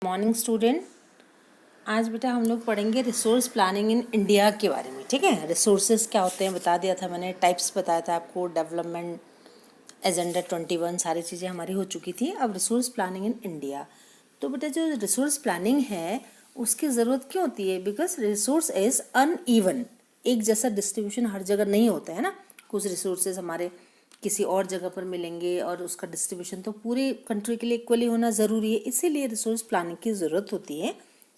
Morning student. आज बेटा हम लोग पढ़ेंगे रिसोर्स प्लानिंग इन इंडिया के बारे में। ठीक है, रिसोर्सेज क्या होते हैं बता दिया था मैंने, टाइप्स बताया था आपको, डेवलपमेंट एजेंडा 21 सारी चीज़ें हमारी हो चुकी थी। अब रिसोर्स प्लानिंग इन इंडिया, तो बेटा जो रिसोर्स प्लानिंग है उसकी ज़रूरत क्यों होती है? बिकॉज रिसोर्स इज़ अनइवन, एक जैसा डिस्ट्रीब्यूशन हर जगह नहीं होता है ना। कुछ रिसोर्सेज हमारे किसी और जगह पर मिलेंगे और उसका डिस्ट्रीब्यूशन तो पूरे कंट्री के लिए इक्वली होना ज़रूरी है, इसीलिए रिसोर्स प्लानिंग की ज़रूरत होती है।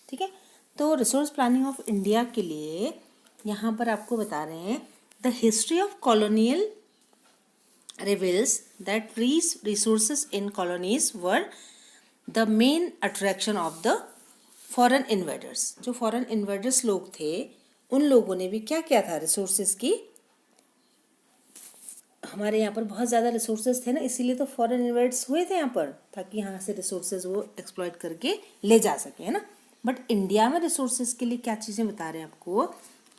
ठीक है, तो रिसोर्स प्लानिंग ऑफ इंडिया के लिए यहाँ पर आपको बता रहे हैं the history of colonial reveals that resources in colonies were the main attraction of the foreign invaders। जो फॉरेन इन्वेडर्स लोग थे उन लोगों ने भी क्या किया था, रिसोर्सेज की, हमारे यहाँ पर बहुत ज़्यादा रिसोर्सेज थे ना, इसीलिए तो फॉरेन इन्वेडर्स हुए थे यहाँ पर, ताकि यहाँ से रिसोर्सेज वो एक्सप्लॉइट करके ले जा सके, है ना। बट इंडिया में रिसोर्सेज के लिए क्या चीज़ें बता रहे हैं आपको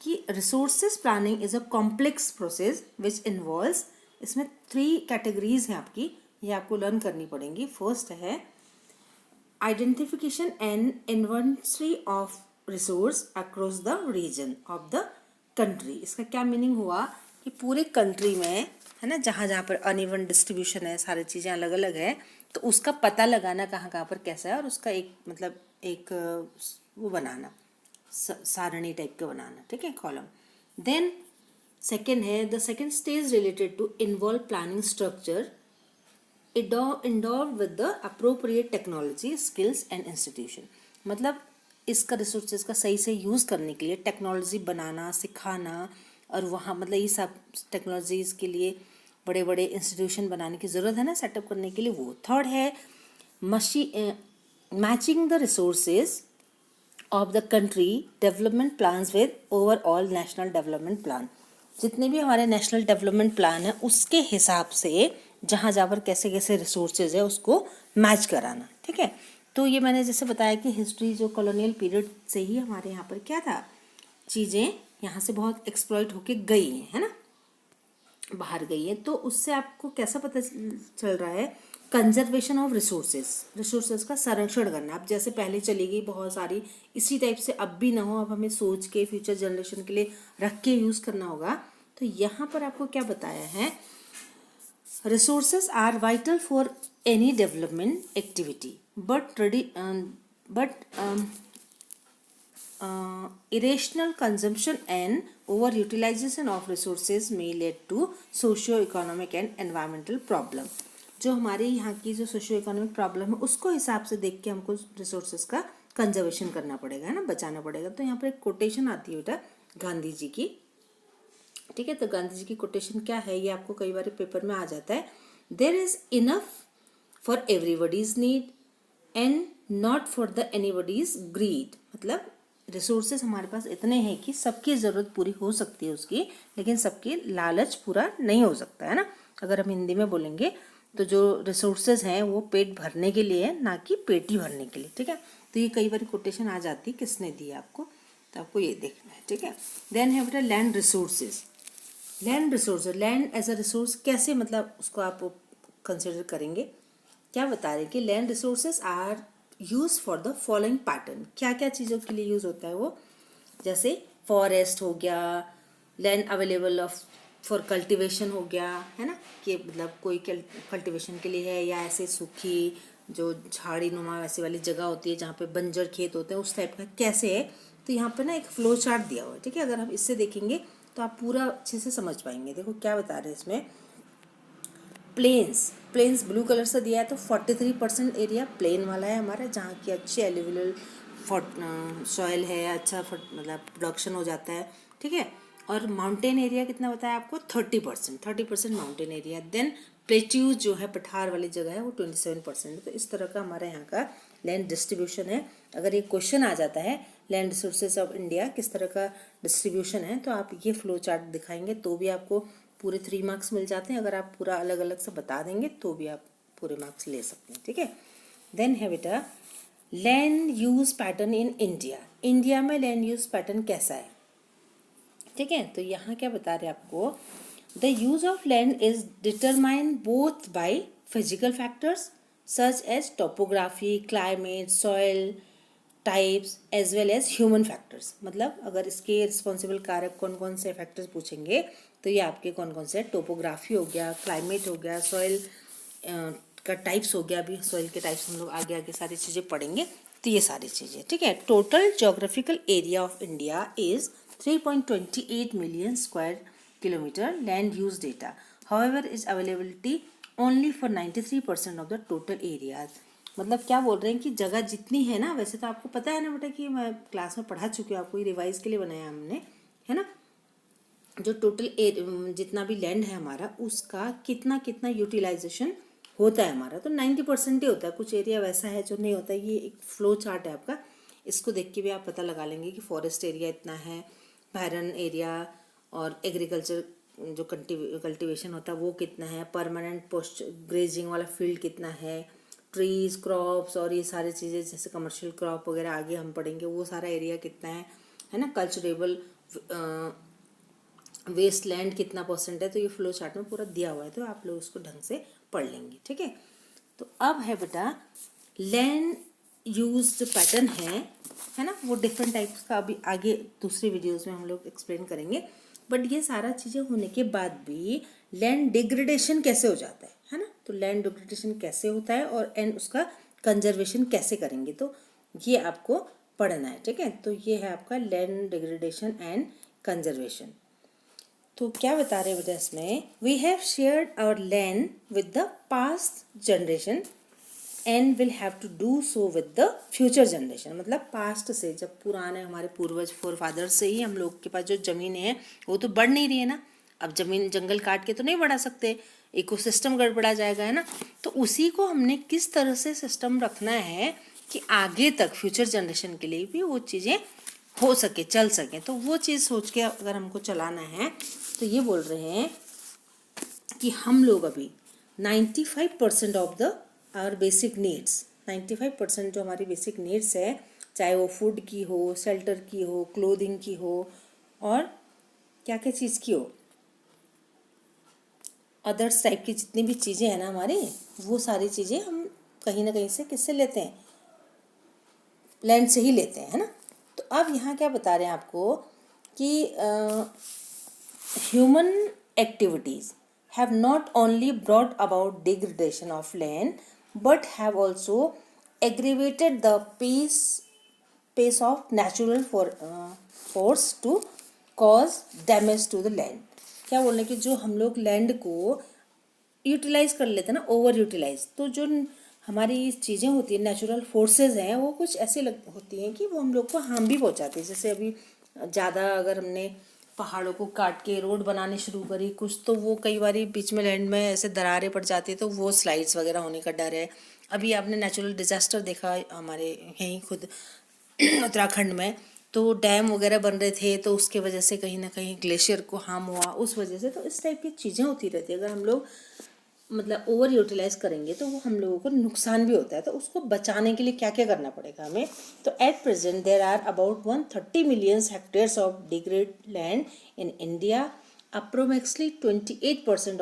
कि resources planning is a complex process which involves, इसमें 3 कैटेगरीज हैं आपकी, ये आपको लर्न करनी पड़ेंगी। फर्स्ट है identification and inventory of resource across the region of the country. इसका क्या मीनिंग हुआ कि पूरे कंट्री में, है ना, जहाँ जहाँ पर अनइवन डिस्ट्रीब्यूशन है, सारी चीज़ें अलग अलग है, तो उसका पता लगाना कहाँ कहाँ पर कैसा है, और उसका एक मतलब एक वो बनाना, सारणी टाइप का बनाना। ठीक है, कॉलम। देन सेकेंड है the second stage related to involve planning structure endowed with the appropriate technology, skills and institution। मतलब इसका रिसोर्सेज का सही से यूज़ करने के लिए टेक्नोलॉजी बनाना, सिखाना, और वहाँ मतलब ये सब टेक्नोलॉजीज़ के लिए बड़े बड़े इंस्टीट्यूशन बनाने की ज़रूरत है ना, सेटअप करने के लिए। वो थर्ड है matching the resources of the country development plans with overall national development plan. जितने भी हमारे नेशनल डेवलपमेंट प्लान है उसके हिसाब से जहाँ जहाँ पर कैसे कैसे रिसोर्सेज है उसको मैच कराना। ठीक है, तो ये मैंने जैसे बताया कि हिस्ट्री जो कॉलोनियल पीरियड से ही हमारे यहाँ पर क्या था, चीज़ें यहाँ से बहुत एक्सप्लॉइट होके गई हैं, है ना, बाहर गई है। तो उससे आपको कैसा पता चल रहा है, कंजर्वेशन ऑफ रिसोर्सेज का संरक्षण करना। अब जैसे पहले चली गई बहुत सारी, इसी टाइप से अब भी ना हो, अब हमें सोच के फ्यूचर जनरेशन के लिए रख के यूज़ करना होगा। तो यहाँ पर आपको क्या बताया है, resources are vital for any development activity but irrational consumption and overutilization of resources may lead to socio-economic and environmental problem। जो हमारे यहाँ की जो सोशियो इकोनॉमिक प्रॉब्लम है उसको हिसाब से देख के हमको रिसोर्सेज का कंजर्वेशन करना पड़ेगा, है ना, बचाना पड़ेगा। तो यहाँ पर एक कोटेशन आती है बेटा गांधी जी की। ठीक है, तो गांधी जी की कोटेशन क्या है, ये आपको कई बार पेपर में आ जाता है। There is enough for everybody's need and not for the anybody's greed. मतलब रिसोर्सेज हमारे पास इतने हैं कि सबकी ज़रूरत पूरी हो सकती है उसकी, लेकिन सबकी लालच पूरा नहीं हो सकता, है ना। अगर हम हिंदी में बोलेंगे तो जो रिसोर्सेज हैं वो पेट भरने के लिए है, ना कि पेटी भरने के लिए। ठीक है, तो ये कई बार कोटेशन आ जाती है, किसने दी आपको, तो आपको ये देखना है। ठीक है, देन है बेटा land resources. Land as a resource कैसे, मतलब उसको आप कंसिडर करेंगे, क्या बता रहे हैं कि land resources are use for the following pattern. क्या क्या चीज़ों के लिए यूज़ होता है वो, जैसे फॉरेस्ट हो गया, land available of for cultivation हो गया, है ना, कि मतलब कोई कल्टीवेशन के लिए है, या ऐसे सूखी जो झाड़ी नुमा वैसी वाली जगह होती है जहाँ पे बंजर खेत होते हैं, उस टाइप का कैसे है। तो यहाँ पर ना एक फ्लो चार्ट दिया हुआ है। ठीक है, अगर हम इससे देखेंगे तो आप पूरा अच्छे से समझ पाएंगे। देखो क्या बता रहे हैं इसमें, प्लेन्स ब्लू कलर से दिया है, तो 43% एरिया प्लेन वाला है हमारा, जहाँ की अच्छी एलिविल सॉइल है, अच्छा मतलब प्रोडक्शन हो जाता है। ठीक है, और माउंटेन एरिया कितना बताया आपको, 30% माउंटेन एरिया। देन प्लेट्यूज जो है पठार वाली जगह है वो 27%। तो इस तरह का हमारे यहाँ का लैंड डिस्ट्रीब्यूशन है। अगर ये क्वेश्चन आ जाता है लैंड रिसोर्सेज ऑफ इंडिया किस तरह का डिस्ट्रीब्यूशन है, तो आप ये फ्लो चार्ट दिखाएंगे तो भी आपको पूरे 3 मार्क्स मिल जाते हैं। अगर आप पूरा अलग अलग से बता देंगे तो भी आप पूरे मार्क्स ले सकते हैं। ठीक है, देन है बेटा land use pattern in India. India में लैंड यूज पैटर्न कैसा है। ठीक है, तो यहाँ क्या बता रहे हैं आपको, the use of land is determined both by physical factors such as topography, climate, soil types as well as human factors. मतलब अगर इसके रिस्पॉन्सिबल कारक कौन कौन से फैक्टर्स पूछेंगे तो ये आपके कौन कौन से, टोपोग्राफी हो गया, क्लाइमेट हो गया, सॉइल का टाइप्स हो गया, अभी सॉइल के टाइप्स हम लोग आगे आगे सारी चीज़ें पढ़ेंगे, तो ये सारी चीज़ें, ठीक है। Total geographical area of India is 3.28 million square kilometre land use data, however is availability only for 93% of the total areas. मतलब क्या बोल रहे हैं कि जगह जितनी है ना, वैसे तो आपको पता है ना बेटा कि मैं क्लास में पढ़ा चुकी हूँ, आपको ये रिवाइज के लिए बनाया हमने, है ना। जो टोटल जितना भी लैंड है हमारा, उसका कितना कितना यूटिलाइजेशन होता है हमारा, तो 90% ही होता है। कुछ एरिया वैसा है जो नहीं होता। ये एक फ्लो चार्ट है आपका, इसको देख के भी आप पता लगा लेंगे कि फॉरेस्ट एरिया इतना है, बायरन एरिया और एग्रीकल्चर जो कल्टीवेशन होता है वो कितना है, परमानेंट पोस्ट ग्रेजिंग वाला फील्ड कितना है, ट्रीज, क्रॉप्स और ये सारी चीज़ें जैसे कमर्शियल क्रॉप वगैरह आगे हम पढ़ेंगे, वो सारा एरिया कितना है ना, कल्चरेबल वेस्ट लैंड कितना परसेंट है, तो ये फ्लो चार्ट में पूरा दिया हुआ है, तो आप लोग उसको ढंग से पढ़ लेंगे, ठीक है। तो अब है बेटा लैंड यूज जो पैटर्न है ना, वो डिफरेंट टाइप्स का अभी आगे दूसरे वीडियोस में हम लोग एक्सप्लेन करेंगे। बट ये सारा चीज़ें होने के बाद भी लैंड डिग्रेडेशन कैसे हो जाता है ना, तो लैंड डिग्रेडेशन कैसे होता है और एंड उसका कंजर्वेशन कैसे करेंगे, तो ये आपको पढ़ना है, ठीक है। तो ये है आपका लैंड डिग्रेडेशन एंड कंजर्वेशन। तो क्या बता रहे हैं बेटा इसमें, we have shared our land with the past generation and will have to do so with the future generation. मतलब पास्ट से, जब पुराने हमारे पूर्वज फोर फादर्स से ही हम लोग के पास जो ज़मीन है वो तो बढ़ नहीं रही है ना। अब ज़मीन जंगल काट के तो नहीं बढ़ा सकते, इकोसिस्टम गड़बड़ा जाएगा, है ना। तो उसी को हमने किस तरह से सिस्टम रखना है कि आगे तक फ्यूचर जनरेशन के लिए भी वो चीज़ें हो सके, चल सके। तो वो चीज़ सोच के अगर हमको चलाना है तो ये बोल रहे हैं कि हम लोग अभी 95% of the our basic needs, 95% जो हमारी बेसिक नीड्स है, चाहे वो फूड की हो, शेल्टर की हो, क्लोथिंग की हो और क्या क्या चीज़ की हो, अदर्स टाइप की जितनी भी चीज़ें हैं ना हमारी, वो सारी चीज़ें हम कहीं ना कहीं से किससे लेते हैं, लैंड से ही लेते हैं, है ना। तो अब यहाँ क्या बता रहे हैं आपको कि human activities have not only brought about degradation of land but have also aggravated the pace of natural force to cause damage to the land। क्या बोलने कि जो हम लोग लैंड को यूटिलाइज कर लेते हैं ना, ओवर यूटिलाइज, तो जो हमारी चीज़ें होती हैं, नेचुरल फोर्सेस हैं, वो कुछ ऐसे होती हैं कि वो हम लोग को हार्म भी पहुंचाती है। जैसे अभी ज़्यादा अगर हमने पहाड़ों को काट के रोड बनाने शुरू करी कुछ, तो वो कई बार बीच में लैंड में ऐसे दरारें पड़ जाती है, तो वो स्लाइड्स वगैरह होने का डर है। अभी आपने नेचुरल डिजास्टर देखा हमारे यहीं खुद उत्तराखंड में, तो डैम वगैरह बन रहे थे, तो उसके वजह से कहीं ना कहीं ग्लेशियर को हार्म हुआ उस वजह से। तो इस टाइप की चीज़ें होती रहती है। अगर हम लोग मतलब ओवर यूटिलाइज करेंगे तो वो हम लोगों को नुकसान भी होता है। तो उसको बचाने के लिए क्या क्या करना पड़ेगा हमें, तो at present there are about 130 million hectares of degrade land in India, approximately 28%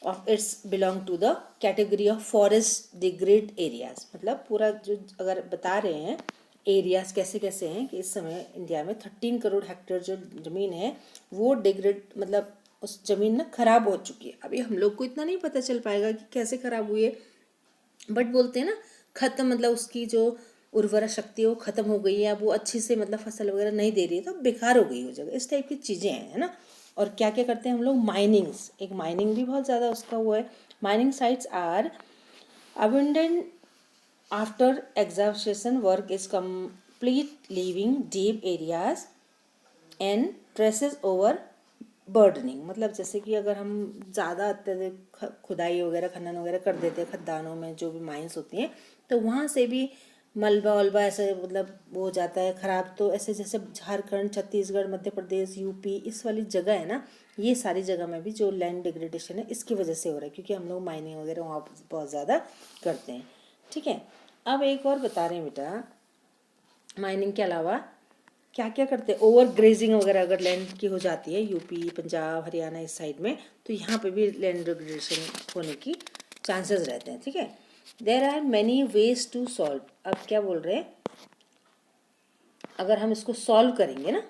of its belong to the category of forest degrade areas. मतलब पूरा जो अगर बता रहे हैं एरियाज कैसे कैसे हैं कि इस समय इंडिया में 13 करोड़ हेक्टेयर जो ज़मीन है वो डिग्रेड, मतलब उस ज़मीन ना ख़राब हो चुकी है। अभी हम लोग को इतना नहीं पता चल पाएगा कि कैसे ख़राब हुई है, बट बोलते हैं ना ख़त्म, मतलब उसकी जो उर्वरा शक्ति है वो ख़त्म हो गई है, अब वो अच्छी से मतलब फसल वगैरह नहीं दे रही है, तो बेकार हो गई हो जगह। इस टाइप की चीज़ें हैं, है ना। और क्या क्या करते हैं हम लोग, माइनिंग्स, एक माइनिंग भी बहुत ज़्यादा उसका वो है। Mining sites are abundant after exhaustion work is complete, leaving deep areas and traces overburdening. मतलब जैसे कि अगर हम ज़्यादा अत्यधिक खुदाई वगैरह खनन वगैरह कर देते हैं खदानों में, जो भी माइंस होती हैं, तो वहाँ से भी मलबा वलबा ऐसे मतलब वो हो जाता है ख़राब। तो ऐसे जैसे झारखंड, छत्तीसगढ़, मध्य प्रदेश, यूपी, इस वाली जगह है ना, ये सारी जगह में भी जो लैंड डिग्रेडेशन है इसकी वजह से हो रहा है, क्योंकि हम लोग माइनिंग वगैरह वहाँ बहुत ज़्यादा करते हैं, ठीक है। अब एक और बता रहे हैं बेटा, माइनिंग के अलावा क्या क्या करते हैं, ओवर ग्रेजिंग वगैरह अगर लैंड की हो जाती है यूपी, पंजाब, हरियाणा इस साइड में, तो यहाँ पे भी लैंड डिग्रेडेशन होने की चांसेस रहते हैं, ठीक है। There are many ways to solve. अब क्या बोल रहे हैं, अगर हम इसको सॉल्व करेंगे ना,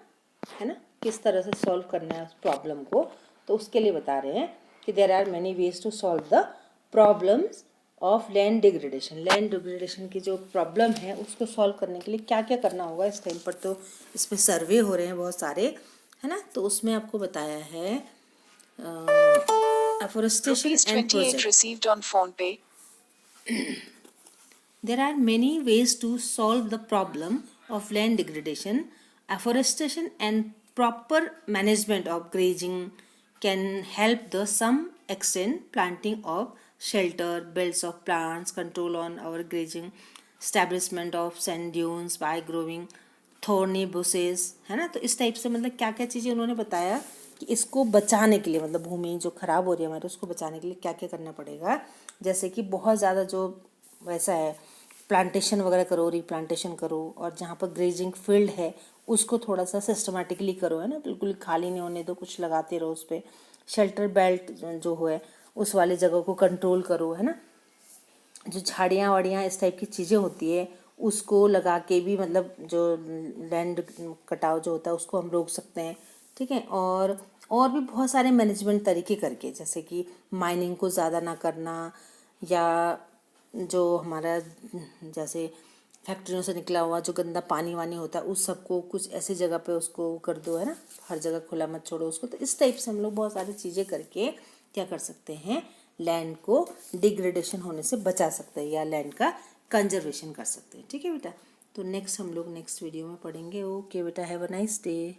है ना, किस तरह से सॉल्व करना है उस प्रॉब्लम को, तो उसके लिए बता रहे हैं कि there are many ways to solve the problems of land degradation. Land degradation की जो प्रॉब्लम है उसको सॉल्व करने के लिए क्या क्या करना होगा इस टाइम पर। तो इसमें सर्वे हो रहे हैं बहुत सारे, है ना, तो उसमें आपको बताया है afforestation and project. received on PhonePe. There are many ways to solve the problem of land degradation. Afforestation and proper management of grazing can help the some extent. Planting of shelter, belts of plants, control on our grazing, establishment of sand dunes by growing thorny bushes, है ना। तो इस type से मतलब क्या क्या चीज़ें उन्होंने बताया कि इसको बचाने के लिए, मतलब भूमि जो खराब हो रही है हमारे, उसको बचाने के लिए क्या क्या करना पड़ेगा। जैसे कि बहुत ज़्यादा जो वैसा है, प्लांटेशन वगैरह करो, रिप्लांटेशन करो, और जहाँ पर ग्रेजिंग फील्ड है उसको थोड़ा सा सिस्टमेटिकली करो, है ना, बिल्कुल खाली नहीं होने दो, कुछ लगाते रहो उस पर। शेल्टर बेल्ट जो है उस वाली जगह को कंट्रोल करो, है ना। जो झाड़ियाँ वाड़ियाँ इस टाइप की चीज़ें होती है उसको लगा के भी, मतलब जो लैंड कटाव जो होता है उसको हम रोक सकते हैं, ठीक है। और भी बहुत सारे मैनेजमेंट तरीके करके, जैसे कि माइनिंग को ज़्यादा ना करना, या जो हमारा जैसे फैक्ट्रियों से निकला हुआ जो गंदा पानी वानी होता है उस सबको कुछ ऐसी जगह पे उसको कर दो, है ना, हर जगह खुला मत छोड़ो उसको। तो इस टाइप से हम लोग बहुत सारी चीज़ें करके क्या कर सकते हैं, लैंड को डिग्रेडेशन होने से बचा सकते हैं या लैंड का कंजर्वेशन कर सकते हैं, ठीक है बेटा। तो नेक्स्ट हम लोग नेक्स्ट वीडियो में पढ़ेंगे। ओके बेटा, हैव अ नाइस डे।